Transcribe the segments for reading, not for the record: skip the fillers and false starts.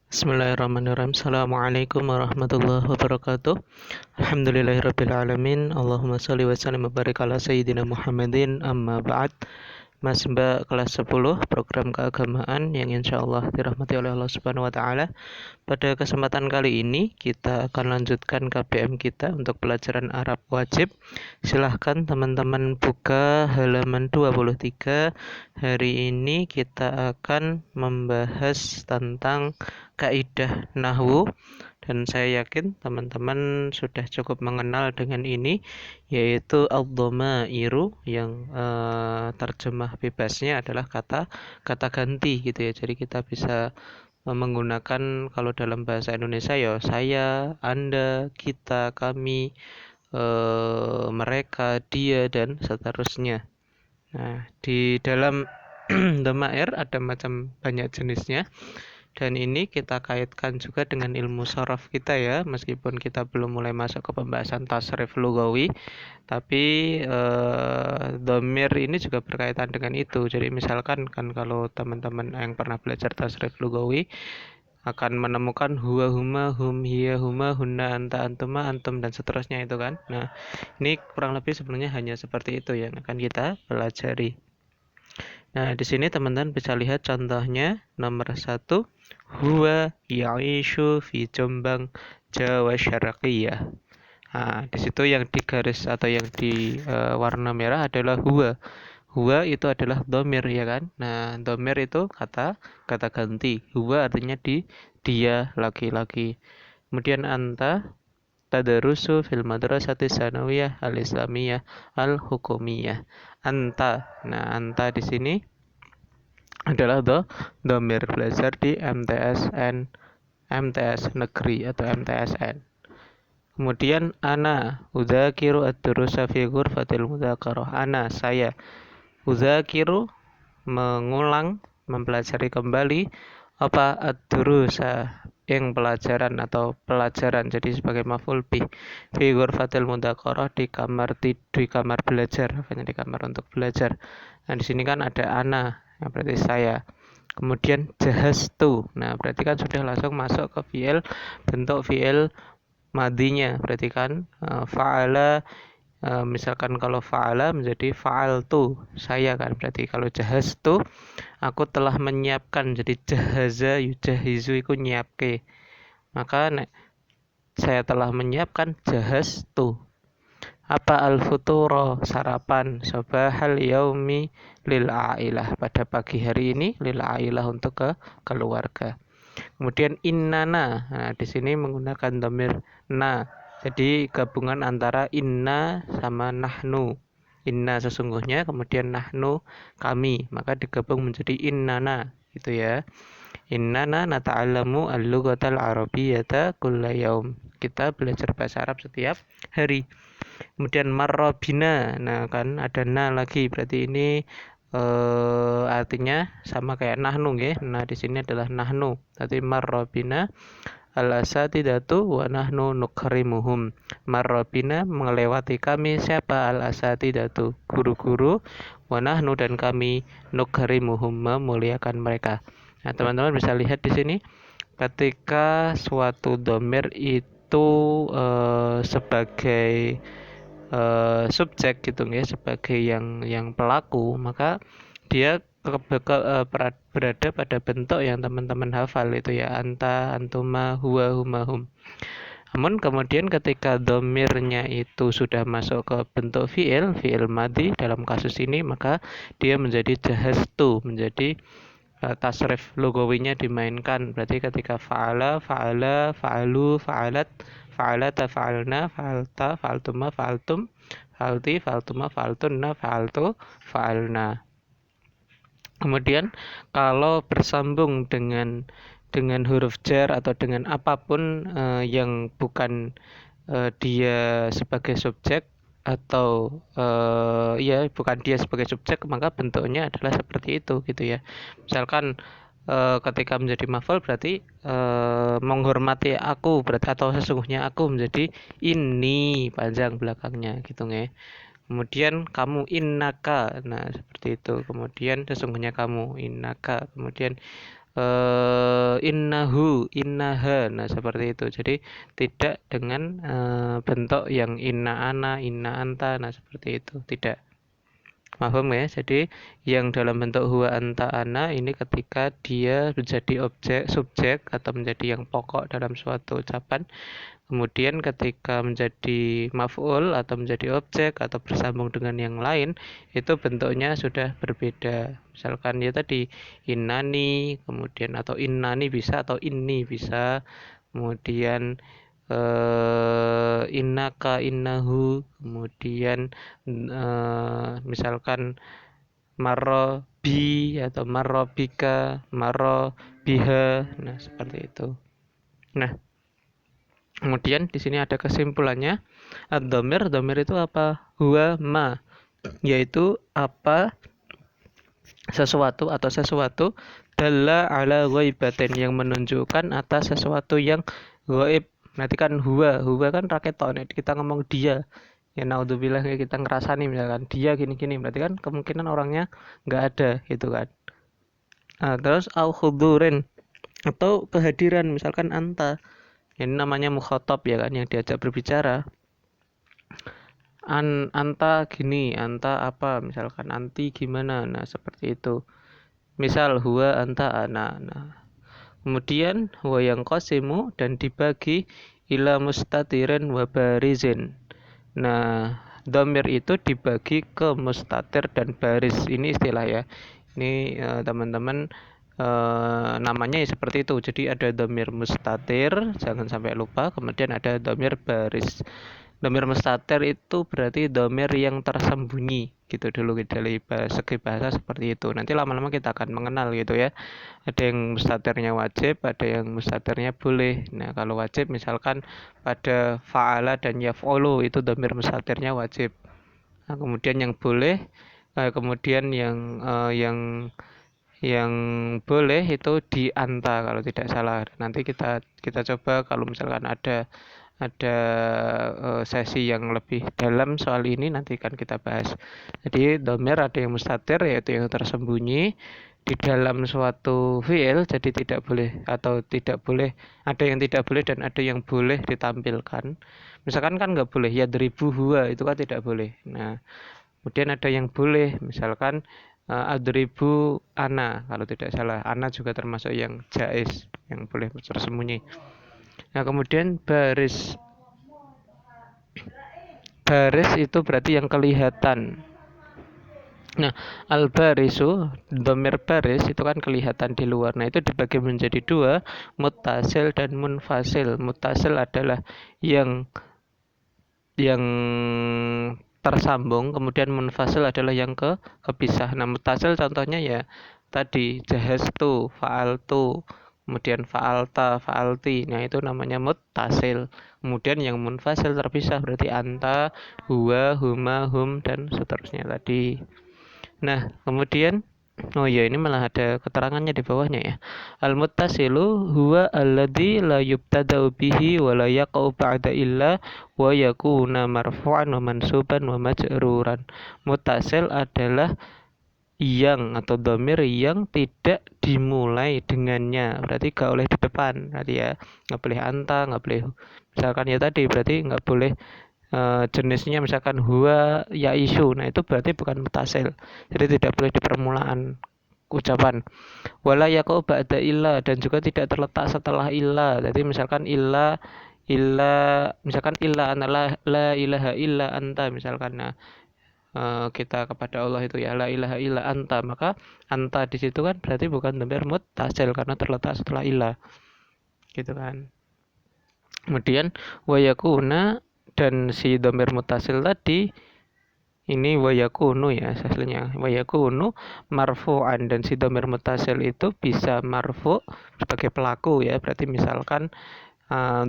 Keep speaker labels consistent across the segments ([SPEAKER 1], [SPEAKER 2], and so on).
[SPEAKER 1] Bismillahirrahmanirrahim. Assalamualaikum warahmatullahi wabarakatuh. Alhamdulillahirrabbilalamin. Allahumma salli wa sallim wa barik ala sayyidina Muhammadin amma ba'd. Mas Mbak kelas 10 program keagamaan yang insyaallah dirahmati oleh Allah Subhanahu wa taala. Pada kesempatan kali ini kita akan lanjutkan KBM kita untuk pelajaran Arab wajib. Silahkan teman-teman buka halaman 23. Hari ini kita akan membahas tentang kaidah nahwu, dan saya yakin teman-teman sudah cukup mengenal dengan ini, yaitu ad-dhamairu yang terjemah bebasnya adalah kata ganti gitu ya. Jadi kita bisa menggunakan, kalau dalam bahasa Indonesia ya saya, Anda, kita, kami, mereka, dia, dan seterusnya. Nah, di dalam dhamair ada macam banyak jenisnya, dan ini kita kaitkan juga dengan ilmu sharaf kita ya, meskipun kita belum mulai masuk ke pembahasan tasrif lugawi, tapi dhamir ini juga berkaitan dengan itu. Jadi misalkan kan kalau teman-teman yang pernah belajar tasrif lugawi akan menemukan huwa, huma, hum, hiya, huma, hunna, anta, antuma, antum, dan seterusnya itu kan. Nah, ini kurang lebih sebenarnya hanya seperti itu yang akan kita pelajari. Nah, di sini teman-teman bisa lihat contohnya. Nomor 1, huwa ya'ishu fi Jombang, Jawa Syarqiyah. Nah, di situ yang digaris atau yang di warna merah adalah huwa. Huwa itu adalah domir ya kan. Nah, domir itu kata ganti. Huwa artinya dia laki-laki. Kemudian anta tadarusu fil madrasati sanawiyah al-islamiyah al-hukumiyah. Anta. Nah, anta di sini adalah domir, belajar di MTS negeri atau MTSN. Kemudian ana udzakiru ad-durusa fi ghurfatil mudzakarah. Ana, saya, udzakiru, mengulang, mempelajari kembali, apa, ad-durusa, yang pelajaran atau pelajaran, jadi sebagai maf'ul bih, fi ghurfatil mudzakarah, di kamar belajar, makanya di kamar untuk belajar. Nah, di sini kan ada ana, yang berarti saya. Kemudian jahastu, nah berarti kan sudah langsung masuk ke fi'il, bentuk fi'il madinya, berarti kan fa'ala. Misalkan kalau fa'ala menjadi fa'altu, saya kan, berarti kalau jahastu, aku telah menyiapkan, jadi jahaza yujahizu iku nyiapke, maka saya telah menyiapkan jahastu. Apa al-futuro, sarapan, sabahal yaumi lil ailah, pada pagi hari ini, lil ailah, untuk ke keluarga. Kemudian innana, nah di sini menggunakan dhamir na, jadi gabungan antara inna sama nahnu. Inna sesungguhnya, kemudian nahnu kami, maka digabung menjadi innana gitu ya. Innana nata'allamu al-lughatal arabiyyata kulla yaum. Kita belajar bahasa Arab setiap hari. Kemudian marrabina, nah kan ada na lagi, berarti ini artinya sama kayak nahnu ya. Nah, di sini adalah nahnu. Berarti marrabina al-asatidatu wa nahnu nukrimuhum. Marrabina, melewati kami, siapa? Al-asatidatu, guru-guru, wa nahnu, dan kami, nukrimuhum, memuliakan mereka. Nah, teman-teman bisa lihat di sini ketika suatu domir itu sebagai subjek gitu ya, sebagai yang pelaku, maka dia berada pada bentuk yang teman-teman hafal itu ya, anta, antuma, huwa, huma, hum. Namun kemudian ketika domirnya itu sudah masuk ke bentuk fi'il madi dalam kasus ini, maka dia menjadi jahastu, menjadi tasrif lugawinya dimainkan. Berarti ketika fa'ala, fa'ala, fa'alu, fa'alat, fa'alata, fa'alna, fa'alta, fa'altuma, fa'altum, fa'alti, fa'altuma, fa'altunna, fa'altu, fa'alna. Kemudian kalau bersambung dengan huruf jar atau dengan apapun yang bukan dia sebagai subjek, atau ya bukan dia sebagai subjek, maka bentuknya adalah seperti itu gitu ya. Misalkan ketika menjadi maf'ul berarti menghormati aku, berarti, atau sesungguhnya aku, menjadi ini panjang belakangnya gitu ya. Kemudian kamu, innaka, nah seperti itu. Kemudian sesungguhnya kamu, innaka. Kemudian innahu, innaha. Nah, seperti itu. Jadi tidak dengan bentuk yang inna ana, inna anta. Nah, seperti itu. Tidak. Paham ya? Jadi yang dalam bentuk huwa anta ana ini ketika dia menjadi objek, subjek atau menjadi yang pokok dalam suatu ucapan. Kemudian ketika menjadi maf'ul atau menjadi objek atau bersambung dengan yang lain, itu bentuknya sudah berbeda. Misalkan ya tadi innani, kemudian atau innani bisa atau inni bisa. Kemudian innaka, innahu, kemudian misalkan marro bi atau marro bika, marro biha. Nah, seperti itu. Nah, kemudian di sini ada kesimpulannya. Ad-dhamir, dhamir itu apa? Huwa ma, yaitu apa sesuatu atau sesuatu dalla ala ghaibatin yang menunjukkan atas sesuatu yang gaib. Nanti kan huwa kan raketon, kita ngomong dia. Ya naudzubillah kita ngerasani misalkan dia gini-gini, berarti kan kemungkinan orangnya nggak ada gitu kan. Nah, terus au khudurin atau kehadiran misalkan anta. Ini namanya mukhatab ya kan, yang diajak berbicara. Anta gini, anta apa, misalkan anti gimana. Nah, seperti itu. Misal huwa anta ana. Nah, kemudian huwa yang qasimu dan dibagi ila mustatirin wa barizin. Nah, dhamir itu dibagi ke mustatir dan baris. Ini istilah ya. Ini teman-teman namanya ya seperti itu. Jadi ada dhamir mustatir, jangan sampai lupa. Kemudian ada dhamir baris. Dhamir mustatir itu berarti dhamir yang tersembunyi gitu dulu dari segi bahasa seperti itu. Nanti lama-lama kita akan mengenal gitu ya. Ada yang mustatirnya wajib, ada yang mustatirnya boleh. Nah, kalau wajib misalkan pada fa'ala dan yaf'ulu itu dhamir mustatirnya wajib. Nah, kemudian yang boleh, kemudian yang boleh itu di anta kalau tidak salah. Nanti kita coba kalau misalkan ada sesi yang lebih dalam soal ini nanti kan kita bahas. Jadi dhamir ada yang mustatir yaitu yang tersembunyi di dalam suatu fi'il, jadi tidak boleh atau tidak boleh, ada yang tidak boleh dan ada yang boleh ditampilkan. Misalkan kan nggak boleh ya deribu huwa, itu kan tidak boleh. Nah, kemudian ada yang boleh, misalkan adribu ana, kalau tidak salah. Ana juga termasuk yang jais, yang boleh tersembunyi. Nah, kemudian baris. Baris itu berarti yang kelihatan. Nah, al-barisu, dhamir baris itu kan kelihatan di luar. Nah, itu dibagi menjadi dua, muttasil dan munfasil. Muttasil adalah yang tersambung, kemudian munfasil adalah yang kepisah. Nah, muttasil contohnya ya tadi jahastu, fa'altu, kemudian fa'alta, fa'alti. Nah, itu namanya muttasil. Kemudian yang munfasil terpisah berarti anta, huwa, huma, hum dan seterusnya tadi. Nah, kemudian oh ya ini malah ada keterangannya di bawahnya ya. Al-muttasilu huwa alladzi la yubtada'u bihi wa la yaqa'u ba'da illa wa yakuna marfu'an wa mansuban wa majruran. Muttasil adalah yang atau dhamir yang tidak dimulai dengannya, berarti gak boleh di depan, berarti ya nggak boleh anta, nggak boleh misalkan ya tadi berarti nggak boleh jenisnya misalkan huwa ya isu. Nah, itu berarti bukan mutasil, jadi tidak boleh di permulaan ucapan. Wala yaqau ba'da illa, dan juga tidak terletak setelah illa. Jadi misalkan illa misalkan illa analah la ilaha illa anta misalkan. Nah, kita kepada Allah itu ya la ilaha illa anta, maka anta di situ kan berarti bukan dhamir muttasil karena terletak setelah illa gitu kan. Kemudian wayakuna, dan si dhamir mutasil tadi ini wayakunu ya aslinya wayakunu marfu'an, dan si dhamir mutasil itu bisa marfu sebagai pelaku ya, berarti misalkan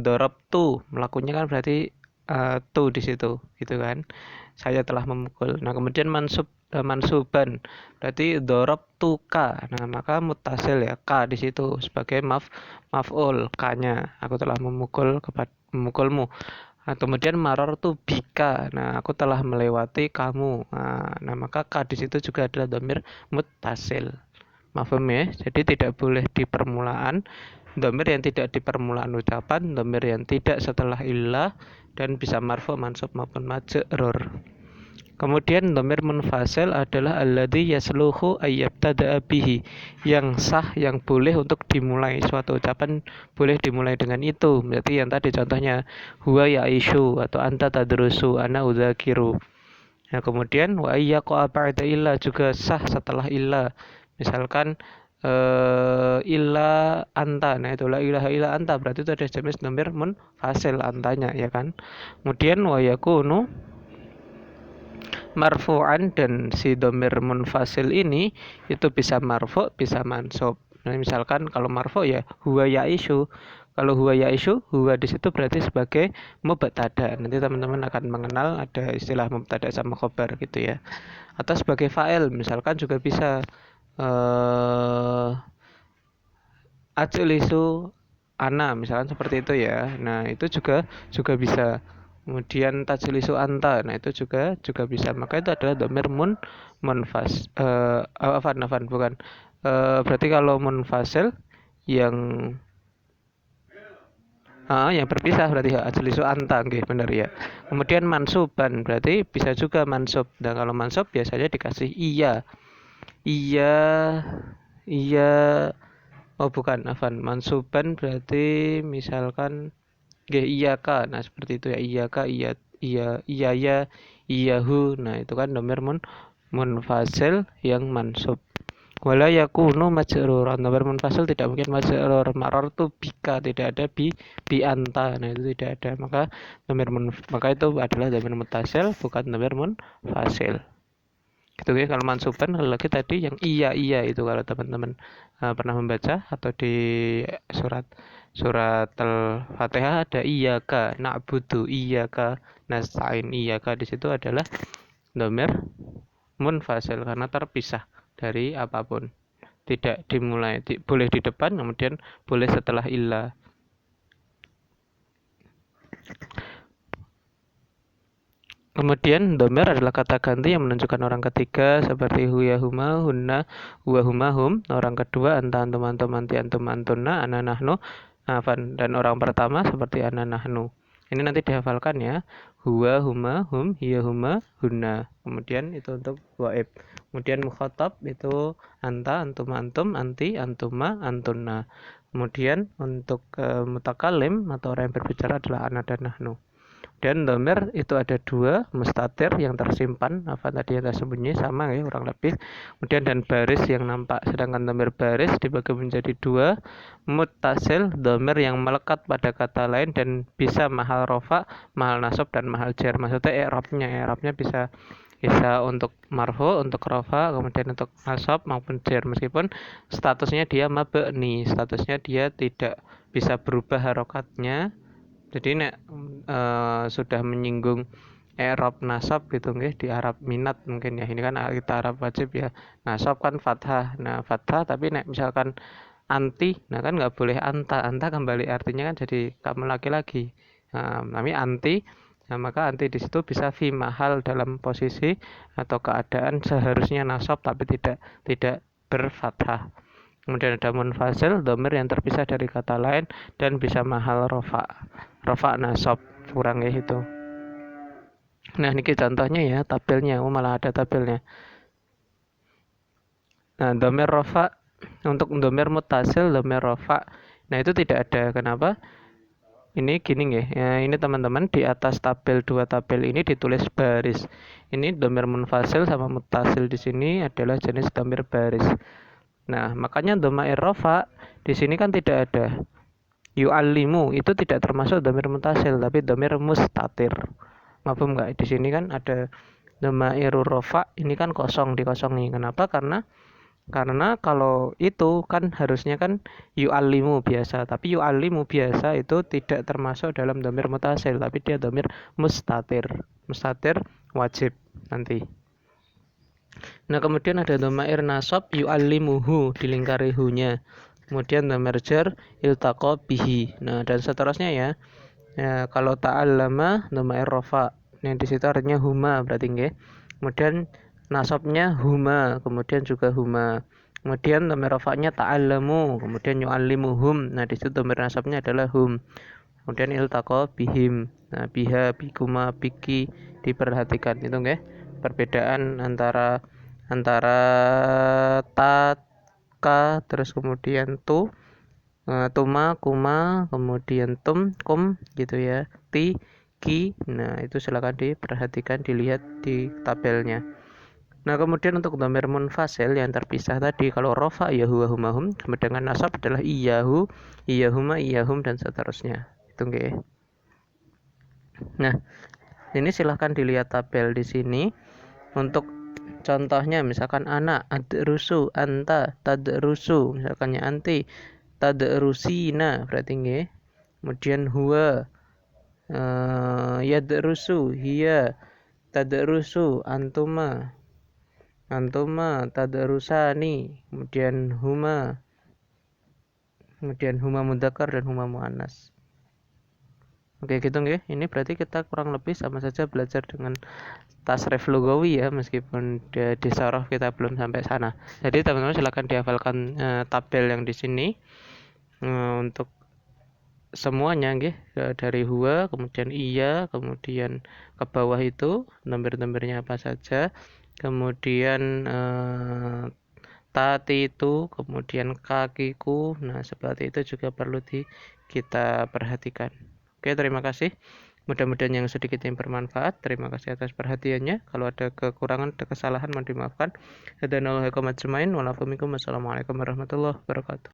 [SPEAKER 1] dorobtu, melakunya kan berarti tu di situ gitu kan, saya telah memukul. Nah, kemudian mansuban berarti dorobtu ka, nah maka mutasil ya ka di situ sebagai maf'ul, ka-nya aku telah memukulmu. Nah, kemudian maror tuh bika. Nah, aku telah melewati kamu. Nah, maka ka di situ juga adalah dhamir muttasil. Mafhum ya? Jadi tidak boleh di permulaan, dhamir yang tidak di permulaan ucapan, dhamir yang tidak setelah illah, dan bisa marfu, mansub maupun majrur. Kemudian dhamir munfasil adalah alladzi yasluhu ayyabtada'a bihi, yang sah, yang boleh untuk dimulai suatu ucapan, boleh dimulai dengan itu. Berarti yang tadi contohnya huwa ya'ishu atau anta tadrusu ana udzakiru. Nah, kemudian wa ayyaqa ba'da illa juga sah setelah illa. Misalkan illa anta. Nah, itu la ilaha illa anta, berarti itu ada jenis dhamir munfasil antanya, ya kan? Kemudian wa yakunu marfu'an, dan si dhamir munfasil ini itu bisa marfu, bisa mansub. Nah, misalkan kalau marfu ya huwa ya'ishu. Kalau huwa ya'ishu, huwa di situ berarti sebagai mubtada. Nanti teman-teman akan mengenal ada istilah mubtada sama khobar gitu ya. Atau sebagai fa'il, misalkan juga bisa ajlisu ana, misalkan seperti itu ya. Nah, itu juga bisa. Kemudian tajlisu anta, nah itu juga bisa. Maka itu adalah dhamir munfas afan bukan. Berarti kalau munfasil yang yang berpisah berarti ya ajlisu anta, nggih benar ya. Kemudian mansuban berarti bisa juga mansub. Dan kalau mansub biasanya dikasih iya. Iya, iya. Oh bukan, afan. Mansuban berarti misalkan iyaka. Nah, seperti itu ya. Iyaka, iya ya, iyahu. Nah, itu kan dhamir munfasil yang mansub. Wala yakunu majruran. Dhamir munfasil tidak mungkin majrur. Marartu bika, tidak ada bi anta. Nah, itu tidak ada. Maka itu adalah dhamir muttasil, bukan dhamir munfasil. Gitu ya. Kalau mansuban lagi tadi yang iya itu, kalau teman-teman pernah membaca atau di surat Al-Fatihah ada iyyaka na'budu, iyyaka nasta'in. Iyyaka di situ adalah dhamir munfasil karena terpisah dari apapun. Tidak dimulai, boleh di depan, kemudian boleh setelah illah. Kemudian dhamir adalah kata ganti yang menunjukkan orang ketiga seperti huya huma, hunna, huwa huma hum. Orang kedua anta antum antum, anti antum antunna, ana nahnu, dan orang pertama seperti ana nahnu. Ini nanti dihafalkan ya. Huwa huma hum, hiya huma hunna. Kemudian itu untuk waib. Kemudian mukhatab itu anta antum antum, anti antuma antunna. Kemudian untuk mutakalim atau orang yang berbicara adalah ana dan nahnu. Dan dhamir itu ada dua, mustatir yang tersimpan, apa tadi yang tersembunyi, sama ya kurang lebih. Kemudian dan baris yang nampak. Sedangkan dhamir baris dibagi menjadi dua, muttasil, dhamir yang melekat pada kata lain dan bisa mahal rofa, mahal nasab, dan mahal jar. Maksudnya i'rabnya bisa untuk marfu, untuk rofa, kemudian untuk nasab maupun jar, meskipun statusnya dia mabni, statusnya dia tidak bisa berubah harokatnya. Jadi nek sudah menyinggung i'rab nasab gitu nggih di Arab minat mungkin ya. Ini kan kita Arab wajib ya. Nasab kan fathah. Nah, fathah tapi nek misalkan anti, nah kan nggak boleh anta. Anta kembali artinya kan jadi kamu laki-laki. Nah, namanya anti. Nah, maka anti di situ bisa fi mahal dalam posisi atau keadaan seharusnya nasab tapi tidak berfathah. Kemudian ada munfasil, dhamir yang terpisah dari kata lain dan bisa mahal rofa nasab, kurang ya itu. Nah, ini contohnya ya, tabelnya, malah ada tabelnya. Nah, dhamir rofa, untuk dhamir muttasil, dhamir rofa, nah itu tidak ada. Kenapa? Ini gini ya, ini teman-teman di atas tabel, dua tabel ini ditulis baris. Ini dhamir munfasil sama muttasil di sini adalah jenis dhamir baris. Nah, makanya dhamair rafa di sini kan tidak ada. Yu'allimu itu tidak termasuk dhamir muttasil tapi dhamir mustatir. Mafhum enggak? Di sini kan ada dhamair rafa, ini kan kosong, dikosongi. Kenapa? Karena kalau itu kan harusnya kan yu'allimu biasa, tapi yu'allimu biasa itu tidak termasuk dalam dhamir muttasil tapi dia dhamir mustatir. Mustatir wajib nanti. Nah, kemudian ada dhamair nasab yu'allimuhu, dilingkari hu-nya. Kemudian dhamir jar iltaqa bihi. Nah, dan seterusnya ya. Ya, kalau ta'allama dhamair rafa. Nah, di situ artinya huma berarti nggih. Kemudian nasabnya huma, kemudian juga huma. Kemudian dhamir rafa'nya ta'allamu, kemudian yu'allimuhum. Nah, di situ dhamir nasabnya adalah hum. Kemudian iltaqa bihim. Nah, biha, bikuma, biki diperhatikan itu nggih. Perbedaan antara ta, ka, terus kemudian tu, tuma, kuma, kemudian tum, kum gitu ya. Ti, ki. Nah, itu silakan diperhatikan, dilihat di tabelnya. Nah, kemudian untuk dhamir munfasil yang terpisah tadi, kalau rofa ya huwa humahum, kemudian nasab adalah iyahu, iyahuma, iyahum dan seterusnya. Itu nggih. Nah, ini silahkan dilihat tabel di sini. Untuk contohnya misalkan anak adrusu, anta tadrusu, misalkannya anti tadrusina, berarti nggih. Kemudian huwa yadrusu, hiya tadrusu, antuma tadarusani, kemudian huma mudzakkar dan huma muannas. Oke gitu nggih. Ini berarti kita kurang lebih sama saja belajar dengan tasrif lugawi ya, meskipun di soroh kita belum sampai sana. Jadi teman-teman silakan dihafalkan tabel yang di sini untuk semuanya nggih, dari huwa, kemudian iya, kemudian ke bawah itu nomor-nomornya apa saja. Kemudian tati itu, kemudian kakiku. Nah, seperti itu juga perlu kita perhatikan. Oke, terima kasih. Mudah-mudahan yang sedikit yang bermanfaat. Terima kasih atas perhatiannya. Kalau ada kekurangan, ada kesalahan, mohon dimaafkan. Wassalamualaikum warahmatullahi wabarakatuh.